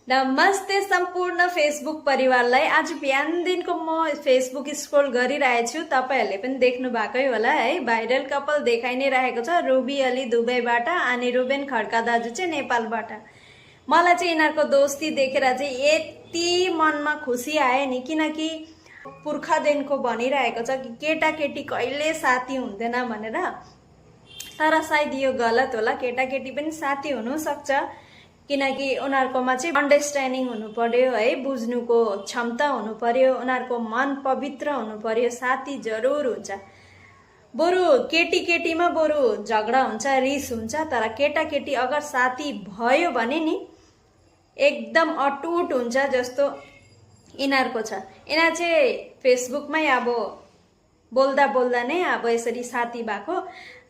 नमस्ते सम्पूर्ण फेसबुक परिवारलाई। आज बिहानदेखिको म फेसबुक स्क्रोल गरिरहेको छु। तपाईहरुले पनि देख्नु भएकै होला है। भाइरल कपल देखाइ नै रहेको छ। रुबी अली दुबईबाट अनि रुबेन खड्का दाजु चाहिँ नेपालबाट। मलाई चाहिँ यिनीहरुको दोस्ती देखेर चाहिँ यति मनमा खुसी आयो नि, किनकि पुर्खादेखिको भनिरहेको छ कि केटाकेटी कहिले साथी हुँदैन भनेर। तर सायद यो गलत होला, केटाकेटी पनि साथी हुनु सक्छ, किनकि उनीहरुकोमा चाहिँ अन्डरस्ट्यान्डिङ हुनु पर्यो है, बुझ्नुको क्षमता हुनु पर्यो, उनीहरुको मन पवित्र हुनु पर्यो। साथी जरुर हुन्छ। बरु केटी केटीमा बरु झगडा हुन्छ, रिस हुन्छ, तर केटाकेटी अगर साथी भयो भने नि एकदम अटुट हुन्छ जस्तो यिनीहरुको छ। यिनीहरु चाहिँ फेसबुकमै अब बोल्दा बोल्दा नै अब यसरी साथी भएको।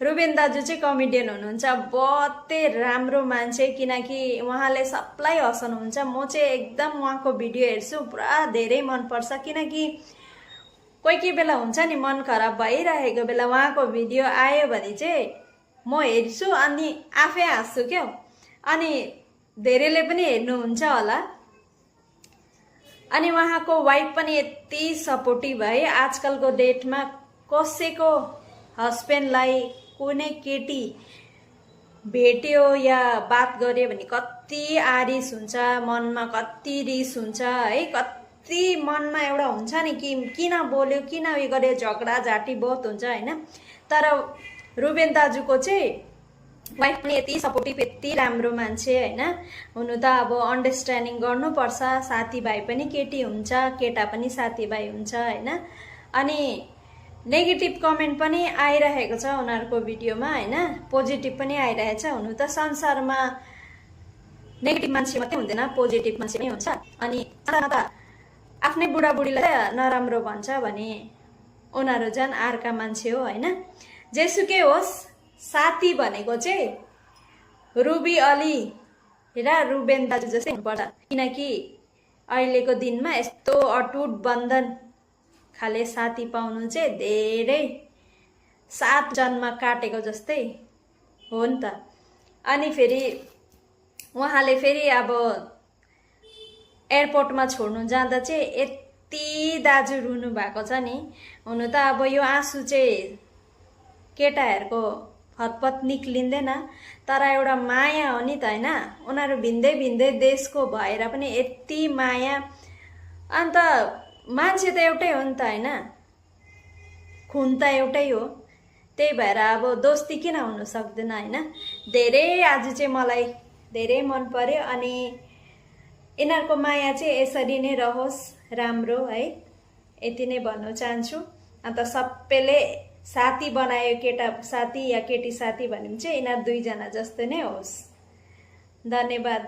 रुबेन दाजु चाहिँ कमेडियन हुनुहुन्छ, बहुतै राम्रो मान्छे, किनकि उहाँले सबलाई हँसाउनुहुन्छ। म चाहिँ एकदम उहाँको भिडियो हेर्छु, पुरा धेरै मन पर्छ, किनकि कोही बेला हुन्छ नि मन खराब भइरहेको बेला उहाँको भिडियो आयो भने चाहिँ म हेर्छु अनि आफै हाँस्छु क्या। अनि धेरैले पनि हेर्नुहुन्छ होला। अनि उहाँको वाइफ पनि यति सपोर्टिभ है। आजकलको डेटमा कसैको हस्बेन्डलाई कुनै केटी भेट्यो या बात गर्यो भने कति आरिस हुन्छ, मनमा कति रिस हुन्छ है, कति मनमा एउटा हुन्छ नि कि किन बोल्यो, किन उयो गर्यो, झगडा झाटी बहुत हुन्छ हैन। तर रुबेन दाजुको चाहिँ वाइफ पनि यति सपोर्टिभ, यति राम्रो मान्छे हैन। हुनु त अब अन्डरस्ट्यान्डिङ गर्नुपर्छ। साथीभाइ पनि केटी हुन्छ, केटा पनि साथीभाइ हुन्छ हैन। अनि नेगेटिभ कमेन्ट पनि आइरहेको छ उनीहरुको भिडियोमा हैन, पोजिटिभ पनि आइरहेछ। हुनु त संसारमा नेगेटिभ मान्छे मात्रै हुँदैन, पोजिटिभ मान्छे पनि हुन्छ। अनि आफ्नै बुढाबुढीलाई नराम्रो भन्छ भने उनीहरु झन् अर्का मान्छे हो हैन। जेसुकै होस्, साथी भनेको चाहिँ रुबी अली र रुबेन दाजु जस्तै हुनुपर्छ, किनकि अहिलेको दिनमा यस्तो अटुट बन्धन खाले साथी पाउनु चाहिँ धेरै 7 जन्म काटेको जस्तै हो नि त। अनि फेरि उहाँले फेरि अब एयरपोर्टमा छोड्नु जाँदा चाहिँ यति दाजु रुनु भएको छ नि। हुनु त अब यो आँसु चाहिँ केटाहरुको हतपत निक्लिँदैन, तर एउटा माया हो नि त हैन। उनीहरु भिन्दै भिन्दै देशको भएर पनि यति माया। अन्त मान्छे त एउटै हो नि त हैन, खुन त एउटै हो। त्यही भएर अब दोस्ती किन हुन सक्दैन हैन। धेरै आज चाहिँ मलाई धेरै मन पर्यो। अनि यिनीहरुको माया चाहिँ यसरी नै रहोस्, राम्रो है, यति नै भन्न चाहन्छु। अन्त सबैले साथी बनायो, केटा साथी या केटी साथी भने चाहिँ यिनीहरु दुईजना जस्तै नै होस्। धन्यवाद।